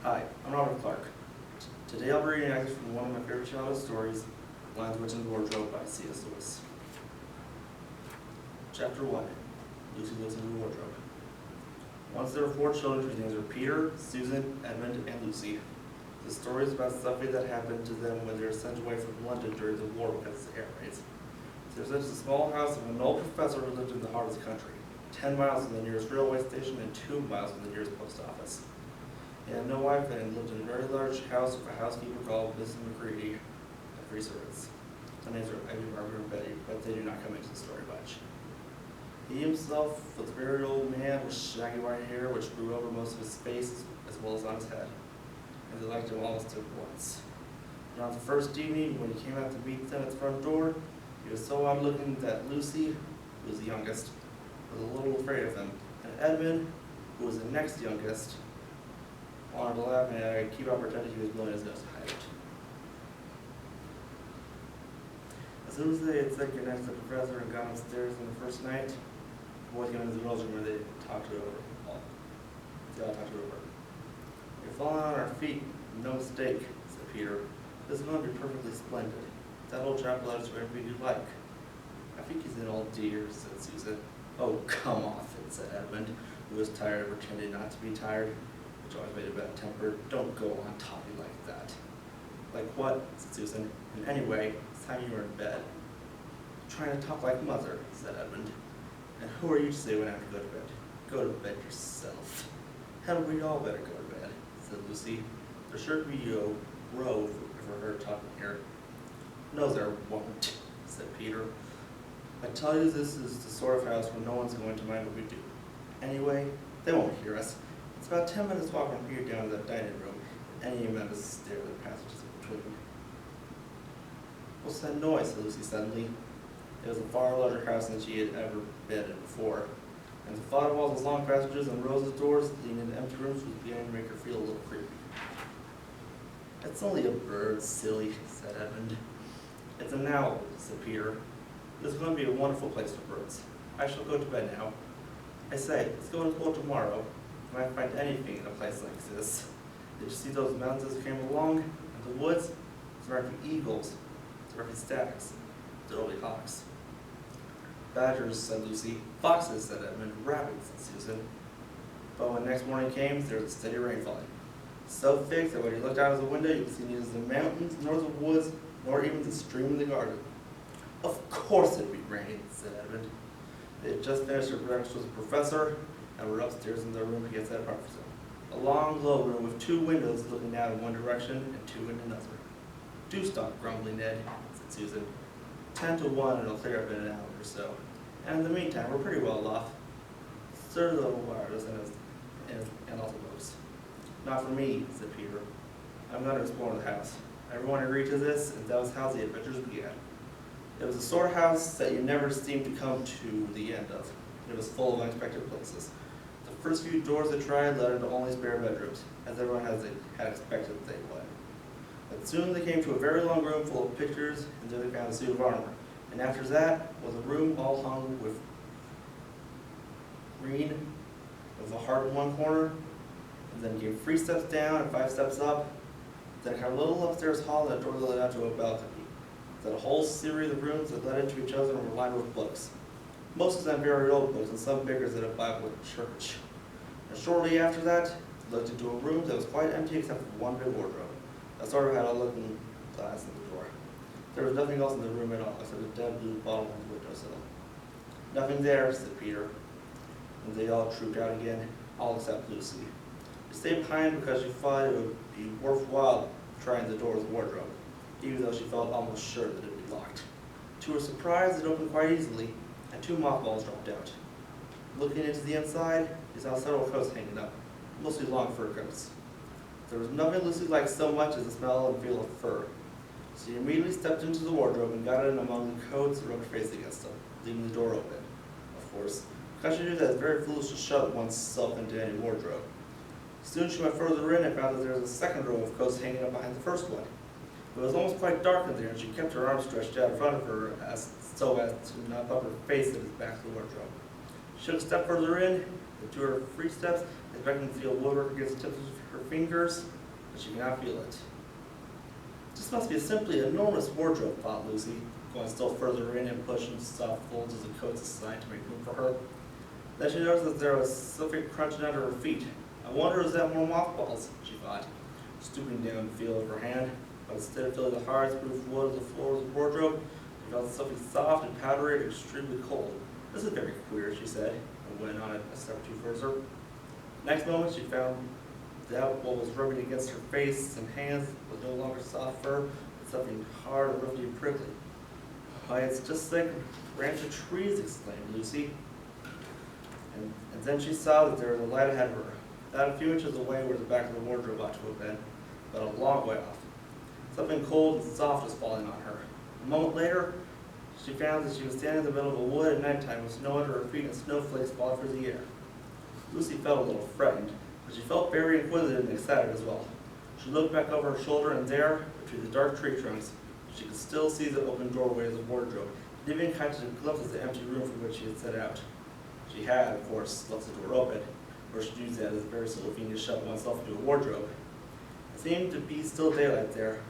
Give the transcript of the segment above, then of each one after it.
Hi, I'm Robert Clark. Today I'll be reading an excerpt from one of my favorite childhood stories, Lines Witch in the Wardrobe by C.S. Lewis. Chapter 1, Lucy Lives in the Wardrobe. Once there were 4 children whose names were Peter, Susan, Edmund, and Lucy. The story is about something that happened to them when they were sent away from London during the war because of the air raids. They were sent to the small house of an old professor who lived in the heart of the country, 10 miles from the nearest railway station and 2 miles from the nearest post office. He had no wife and lived in a very large house with a housekeeper called Mrs. McCready and 3 servants. Their names are Ivy, Margaret, and Betty, but they do not come into the story much. He himself was a very old man with shaggy white hair which grew over most of his face as well as on his head, and they liked him almost at once. And on the first evening, when he came out to meet them at the front door, he was so odd looking that Lucy, who was the youngest, was a little afraid of him, and Edmund, who was the next youngest, wanted to laugh and keep on pretending he was blowing his nose to hide it. As soon as they had said goodnight to the professor and gone upstairs on the first night, the boys went into the girls' room where they talked it over. They all talked it over. "We're falling on our feet, no mistake," said Peter. "This is going to be perfectly splendid. That old chap will let us do everything you like." "I think he's an old dear," said Susan. "Oh, come off it," said Edmund, who was tired of pretending not to be tired, which always made him bad-tempered. "Don't go on talking like that." "Like what?" said Susan. "And anyway, it's time you were in bed." "Trying to talk like mother," said Edmund. "And who are you to say when I have to go to bed? Go to bed yourself." "Hadn't we all better go to bed?" said Lucy. "There's sure to be a row for her talking here." "No, there won't," said Peter. "I tell you, this is the sort of house where no one's going to mind what we do. Anyway, they won't hear us. It's about 10 minutes walk from here down to that dining room, and any amount of stairs and passages in between." "What's that noise?" said Lucy suddenly. It was a far larger house than she had ever been in before, and the thought of all those long passages and rows of doors leading into empty rooms was beginning to make her feel a little creepy. "It's only a bird, silly," said Edmund. "It's an owl," said Peter. "This is going to be a wonderful place for birds. I shall go to bed now. I say, let's go and explore tomorrow. You might find anything in a place like this. Did you see those mountains as we came along? And the woods? There might be eagles. There might be stags. There will be hawks." "Badgers," said Lucy. "Foxes," said Edmund. "Rabbits," said Susan. But when next morning came, there was a steady rain falling, so thick that when you looked out of the window, you could see neither the mountains, nor the woods, nor even the stream in the garden. "Of course it'd be raining," said Edmund. They had just finished their breakfast with the professor, and were upstairs in their room to get set apart for them. A long, low room with 2 windows looking out in one direction and 2 in another. "Do stop grumbling, Ned," said Susan. 10 to 1 and it'll clear up in an hour or so. And in the meantime, we're pretty well off. Sir, the wires and all the books." "Not for me," said Peter. "I'm going to explore the house." Everyone agreed to this, and that was how the adventures began. It was the sort of house that you never seemed to come to the end of. It was full of unexpected places. The first few doors they tried led into only spare bedrooms, as everyone had expected they would. But soon they came to a very long room full of pictures, and there they found a suit of armor. And after that was a room all hung with green, with a heart in one corner, and then came 3 steps down and 5 steps up. Then had a little upstairs hall and a door that led out to a balcony. Then a whole series of rooms that led into each other and were lined with books. Most of them very old books, and some bigger than a Bible in church. And shortly after that, they looked into a room that was quite empty except for one big wardrobe. That sort of had a looking glass in the door. There was nothing else in the room at all, except a dead blue bottle on the windowsill. "Nothing there," said Peter, and they all trooped out again, all except Lucy. She stayed behind because she thought it would be worthwhile trying the door of the wardrobe, even though she felt almost sure that it would be locked. To her surprise, it opened quite easily, and 2 mothballs dropped out. Looking into the inside, she saw several coats hanging up, mostly long fur coats. There was nothing Lucy liked so much as the smell and feel of fur. She immediately stepped into the wardrobe and got in among the coats and rubbed her face against them, leaving the door open, of course, because she knew that it's very foolish to shut oneself into any wardrobe. Soon she went further in and found that there was a second row of coats hanging up behind the first one. It was almost quite dark in there, and she kept her arms stretched out in front of her so as to not bump her face into the back of the wardrobe. She took a step further in, and to her 3 steps, expecting to feel woodwork against the tips of her fingers, but she could not feel it. This must be a simply enormous wardrobe, thought Lucy, going still further in and pushing soft folds of the coats aside to make room for her. Then she noticed that there was something crunching under her feet. I wonder is that more mothballs, she thought, stooping down to feel of her hand, but instead of feeling the hard, smooth wood of the floor of the wardrobe, she felt something soft and powdery and extremely cold. This is very queer, she said, and went on a step or two further. Next moment, she found that what was rubbing against her face and hands was no longer soft fur, but something hard and roughy and prickly. Why, it's just like a branch of trees, exclaimed Lucy. And then she saw that there was a light ahead of her, not a few inches away where the back of the wardrobe ought to have been, but a long way off. Something cold and soft was falling on her. A moment later, she found that she was standing in the middle of a wood at nighttime with snow under her feet and snowflakes falling through the air. Lucy felt a little frightened, but she felt very inquisitive and excited as well. She looked back over her shoulder, and there, between the dark tree trunks, she could still see the open doorway of the wardrobe, and even catch a glimpse of the empty room from which she had set out. She had, of course, left the door open, or she'd use that as a very silly thing to shove oneself into a wardrobe. It seemed to be still daylight there.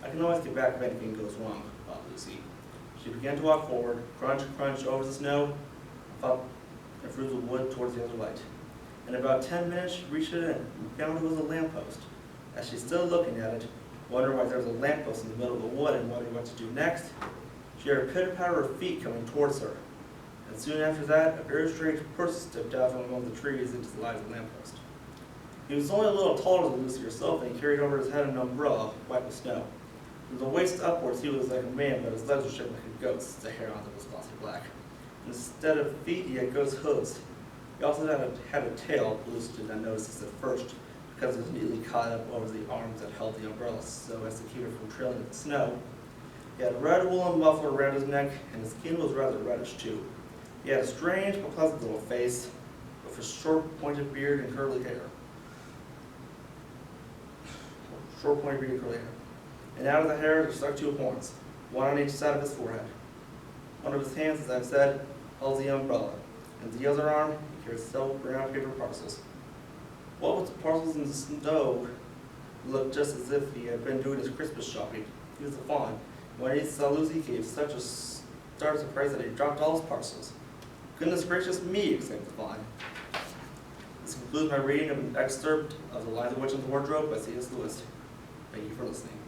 I can always get back if anything goes wrong, thought Lucy. She began to walk forward, crunch, crunch over the snow, and through the wood towards the other light. In about 10 minutes, she reached it and found it was a lamppost. As she stood looking at it, wondering why there was a lamppost in the middle of the wood and wondering what to do next, she heard a pitter-patter of feet coming towards her. And soon after that, a very strange person stepped out from among the trees into the light of the lamppost. He was only a little taller than Lucy herself, and he carried over his head an umbrella, white with snow. From the waist upwards, he was like a man, but his legs were shaped like a goat's. The hair on them was glossy black. Instead of feet, he had goat's hooves. He also had a tail, but Lucy did not notice this at first, because it was neatly caught up over the arms that held the umbrella so as to keep it from trailing in the snow. He had a red woolen muffler around his neck, and his skin was rather reddish too. He had a strange but pleasant little face, with a short pointed beard and curly hair. And out of the hair there stuck two horns, one on each side of his forehead. One of his hands, as I've said, held the umbrella, and the other arm he carried several brown paper parcels. What with the parcels in the snow, looked just as if he had been doing his Christmas shopping. He was a fawn. When he saw Lucy, he gave such a start of surprise that he dropped all his parcels. Goodness gracious me, exclaimed the fawn. This concludes my reading of an excerpt of The Lion, the Witch, and the Wardrobe by C.S. Lewis. Thank you for listening.